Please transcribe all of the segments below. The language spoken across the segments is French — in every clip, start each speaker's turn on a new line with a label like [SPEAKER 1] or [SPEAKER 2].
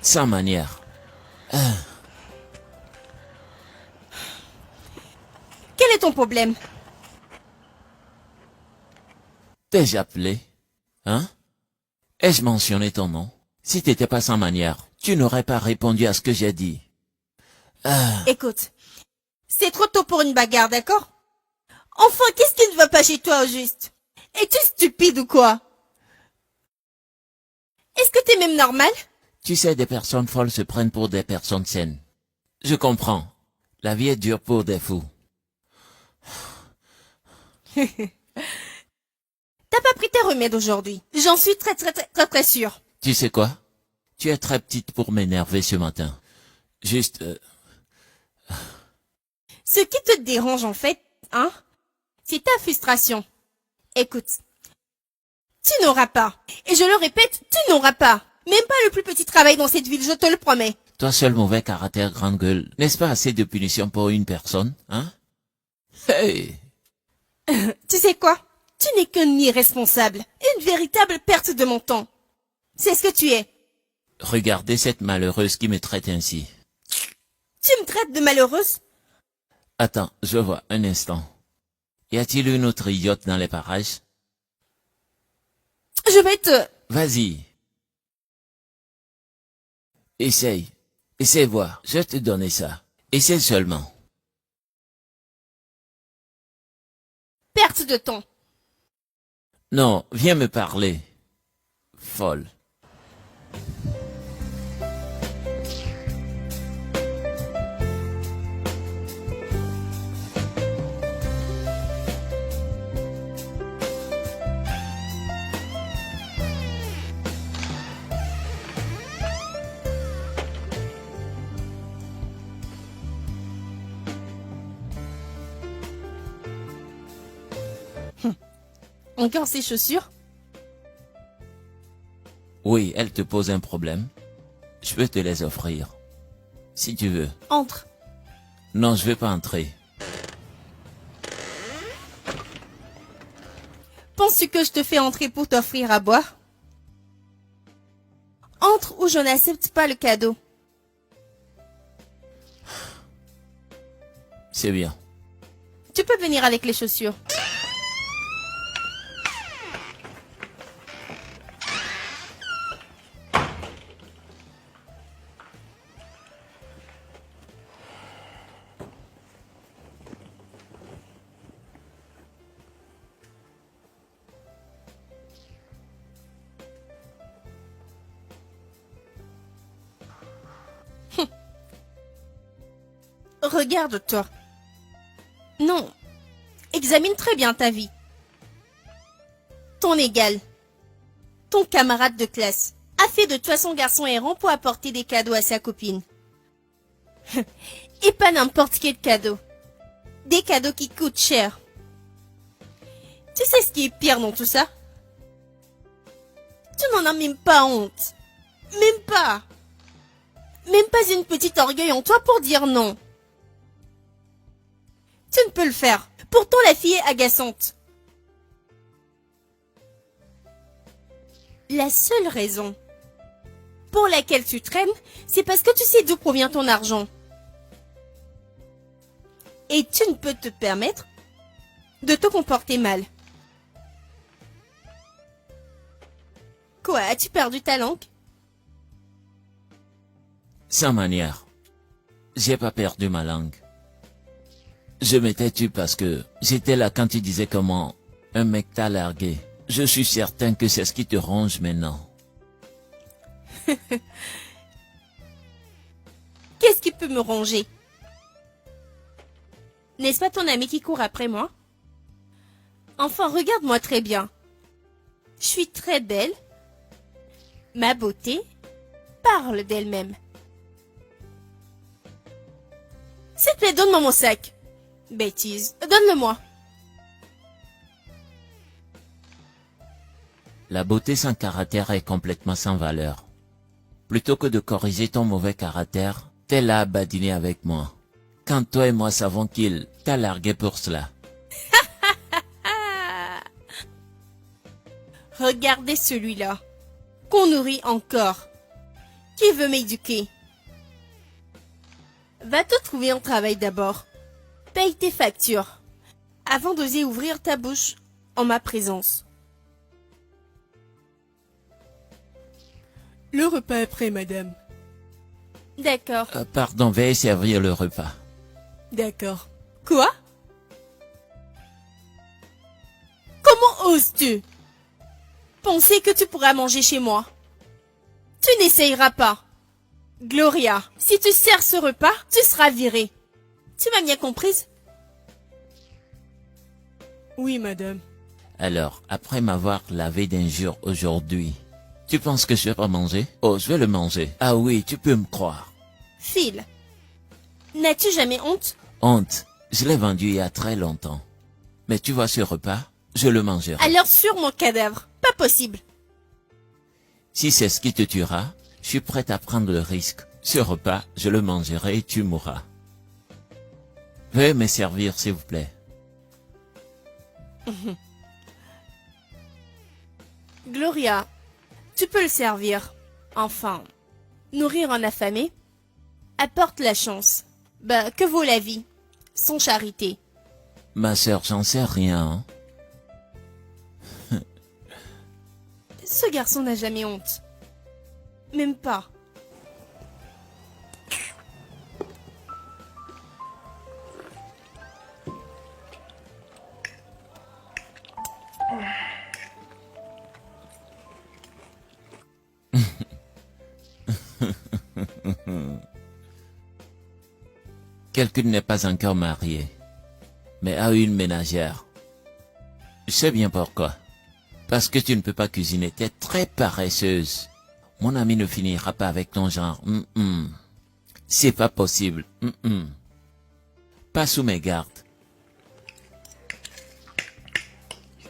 [SPEAKER 1] Sans manière.
[SPEAKER 2] Quel est ton problème?
[SPEAKER 1] T'ai-je appelé? Hein? Ai-je mentionné ton nom? Si t'étais pas sans manière, tu n'aurais pas répondu à ce que j'ai dit.
[SPEAKER 2] Écoute, c'est trop tôt pour une bagarre, d'accord? Enfin, qu'est-ce qui ne va pas chez toi au juste? Es-tu stupide ou quoi? Est-ce que t'es même normal?
[SPEAKER 1] Tu sais, des personnes folles se prennent pour des personnes saines. Je comprends. La vie est dure pour des fous.
[SPEAKER 2] T'as pas pris tes remèdes aujourd'hui. J'en suis très sûre.
[SPEAKER 1] Tu sais quoi? Tu es très petite pour m'énerver ce matin. Juste,
[SPEAKER 2] Ce qui te dérange en fait, hein, c'est ta frustration. Écoute, tu n'auras pas. Et je le répète, tu n'auras pas. Même pas le plus petit travail dans cette ville, je te le promets.
[SPEAKER 1] toi seul mauvais caractère grande gueule, n'est-ce pas assez de punition pour une personne, hein? Hey!
[SPEAKER 2] Tu sais quoi? Tu n'es qu'un irresponsable. Une véritable perte de mon temps. C'est ce que tu es.
[SPEAKER 1] Regardez cette malheureuse qui me traite ainsi.
[SPEAKER 2] Tu me traites de malheureuse?
[SPEAKER 1] Attends, je vois, un instant. Y a-t-il une autre idiote dans les parages?
[SPEAKER 2] Je vais te...
[SPEAKER 1] Vas-y. Essaye. Essaye voir. Je vais te donner ça. Essaye seulement.
[SPEAKER 2] Perte de temps.
[SPEAKER 1] Non, viens me parler. Folle.
[SPEAKER 2] Encore ces chaussures?
[SPEAKER 1] Oui, elle te pose un problème. Je peux te les offrir. Si tu veux.
[SPEAKER 2] Entre.
[SPEAKER 1] Non, je vais pas entrer.
[SPEAKER 2] Penses-tu que je te fais entrer pour t'offrir à boire? Entre ou je n'accepte pas le cadeau.
[SPEAKER 1] C'est bien.
[SPEAKER 2] Tu peux venir avec les chaussures. Regarde-toi. Non. Examine très bien ta vie. Ton égal, ton camarade de classe, a fait de toi son garçon errant pour apporter des cadeaux à sa copine. Et pas n'importe quel cadeau. Des cadeaux qui coûtent cher. Tu sais ce qui est pire dans tout ça? Tu n'en as même pas honte. Même pas. Même pas une petite orgueil en toi pour dire non. Tu ne peux le faire. Pourtant la fille est agaçante. La seule raison pour laquelle tu traînes, c'est parce que tu sais d'où provient ton argent. Et tu ne peux te permettre de te comporter mal. Quoi, as-tu perdu ta langue?
[SPEAKER 1] Sans manière. J'ai pas perdu ma langue. Je m'étais tu parce que j'étais là quand tu disais comment un mec t'a largué. Je suis certain que c'est ce qui te ronge maintenant.
[SPEAKER 2] Qu'est-ce qui peut me ronger? N'est-ce pas ton ami qui court après moi? Enfin, regarde-moi très bien. Je suis très belle. Ma beauté parle d'elle-même. S'il te plaît, donne-moi mon sac. Bêtise, donne-le-moi.
[SPEAKER 1] La beauté sans caractère est complètement sans valeur. Plutôt que de corriger ton mauvais caractère, t'es là à badiner avec moi. Quand toi et moi savons qu'il t'a largué pour cela.
[SPEAKER 2] Regardez celui-là, qu'on nourrit encore. Qui veut m'éduquer? Va te trouver un travail d'abord. Paye tes factures, avant d'oser ouvrir ta bouche en ma présence.
[SPEAKER 3] Le repas est prêt, madame.
[SPEAKER 2] D'accord.
[SPEAKER 1] Pardon, veuillez servir le repas.
[SPEAKER 3] D'accord.
[SPEAKER 2] Quoi? Comment oses-tu penser que tu pourras manger chez moi? Tu n'essayeras pas. Gloria, si tu sers ce repas, tu seras virée. Tu m'as bien comprise?
[SPEAKER 3] Oui, madame.
[SPEAKER 1] Alors, après m'avoir lavé d'injures aujourd'hui, tu penses que je vais pas manger? Oh, je vais le manger. Ah oui, tu peux me croire.
[SPEAKER 2] Phil, n'as-tu jamais honte?
[SPEAKER 1] Honte, je l'ai vendu il y a très longtemps. Mais tu vois ce repas, je le mangerai.
[SPEAKER 2] Alors sur mon cadavre, pas possible.
[SPEAKER 1] Si c'est ce qui te tuera, je suis prête à prendre le risque. Ce repas, je le mangerai et tu mourras. Veuillez me servir, s'il vous plaît.
[SPEAKER 2] Gloria, tu peux le servir. Enfin, nourrir un affamé apporte la chance. Bah, que vaut la vie sans charité?
[SPEAKER 1] Ma sœur, j'en sais rien.
[SPEAKER 2] Ce garçon n'a jamais honte. Même pas.
[SPEAKER 1] Quelqu'un n'est pas encore marié, mais a une ménagère. Je sais bien pourquoi. Parce que tu ne peux pas cuisiner, tu es très paresseuse. Mon ami ne finira pas avec ton genre. C'est pas possible. Pas sous mes gardes.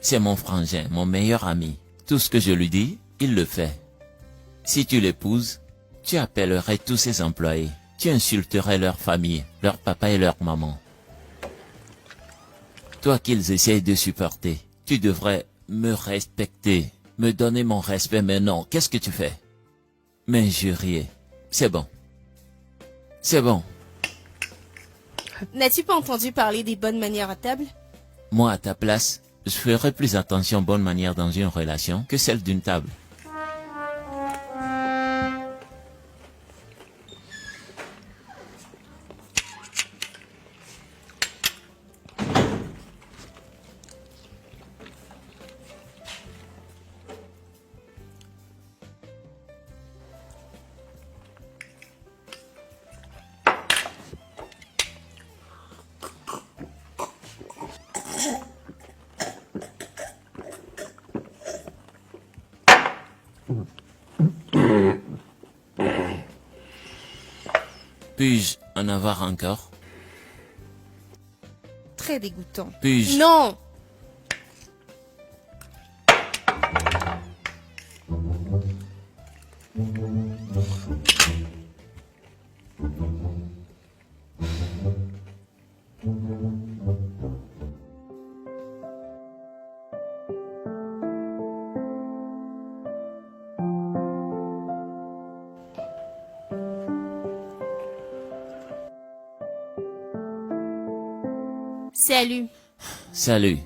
[SPEAKER 1] C'est mon frangin, mon meilleur ami. Tout ce que je lui dis, il le fait. Si tu l'épouses, tu appellerais tous ses employés. Tu insulterais leur famille, leur papa et leur maman. Toi qu'ils essayent de supporter, tu devrais me respecter, me donner mon respect, mais non, qu'est-ce que tu fais? M'injurier. C'est bon. C'est bon.
[SPEAKER 2] N'as-tu pas entendu parler des bonnes manières à table?
[SPEAKER 1] Moi, à ta place, je ferais plus attention aux bonnes manières dans une relation que celle d'une table. Puis-je en avoir encore?
[SPEAKER 2] Très dégoûtant.
[SPEAKER 1] Puis-je...
[SPEAKER 2] Non! Salut.
[SPEAKER 1] Salut.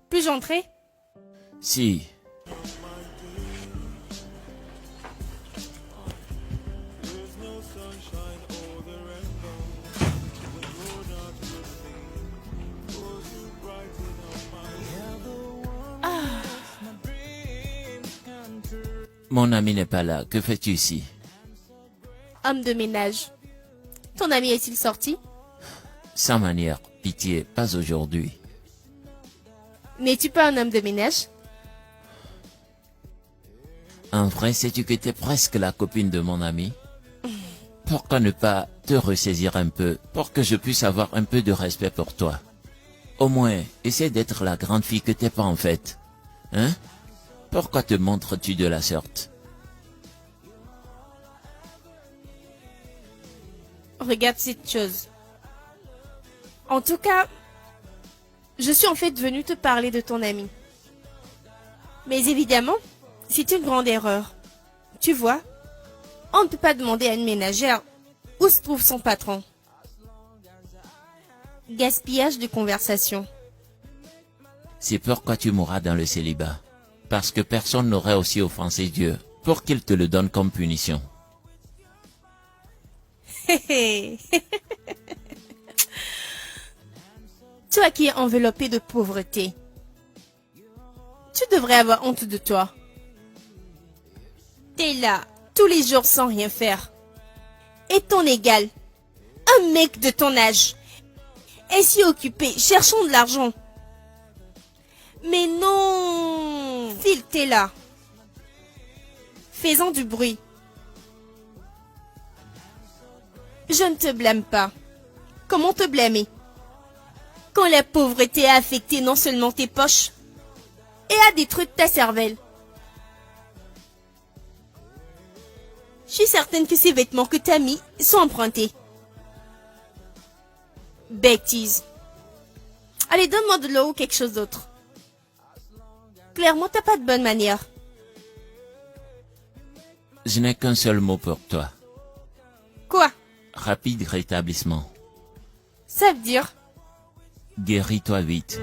[SPEAKER 2] Puis-je entrer?
[SPEAKER 1] Si. Mon ami n'est pas là. Que fais-tu ici?
[SPEAKER 2] Homme de ménage. Ton ami est-il sorti?
[SPEAKER 1] Sans manière, pitié, pas aujourd'hui.
[SPEAKER 2] N'es-tu pas un homme de ménage?
[SPEAKER 1] En vrai, sais-tu que t'es presque la copine de mon ami? Pourquoi ne pas te ressaisir un peu pour que je puisse avoir un peu de respect pour toi? Au moins, essaie d'être la grande fille que t'es pas en fait. Hein? Pourquoi te montres-tu de la sorte?
[SPEAKER 2] Regarde cette chose. En tout cas, je suis en fait venue te parler de ton ami. Mais évidemment, c'est une grande erreur. Tu vois, On ne peut pas demander à une ménagère où se trouve son patron. Gaspillage de conversation.
[SPEAKER 1] C'est pourquoi tu mourras dans le célibat. Parce que personne n'aurait aussi offensé Dieu pour qu'il te le donne comme punition.
[SPEAKER 2] Toi qui es enveloppé de pauvreté, tu devrais avoir honte de toi. T'es là, tous les jours sans rien faire. Et ton égal, un mec de ton âge, est si occupé, cherchant de l'argent. Mais non, Phil, t'es là, faisant du bruit. Je ne te blâme pas. Comment te blâmer? Quand la pauvreté a affecté non seulement tes poches, et a détruit ta cervelle. Je suis certaine que ces vêtements que t'as mis sont empruntés. Bêtise. Allez, donne-moi de l'eau ou quelque chose d'autre. Clairement, t'as pas de bonne manière.
[SPEAKER 1] Je n'ai qu'un seul mot pour toi.
[SPEAKER 2] Quoi?
[SPEAKER 1] Rapide rétablissement.
[SPEAKER 2] Ça veut dire?
[SPEAKER 1] Guéris-toi vite.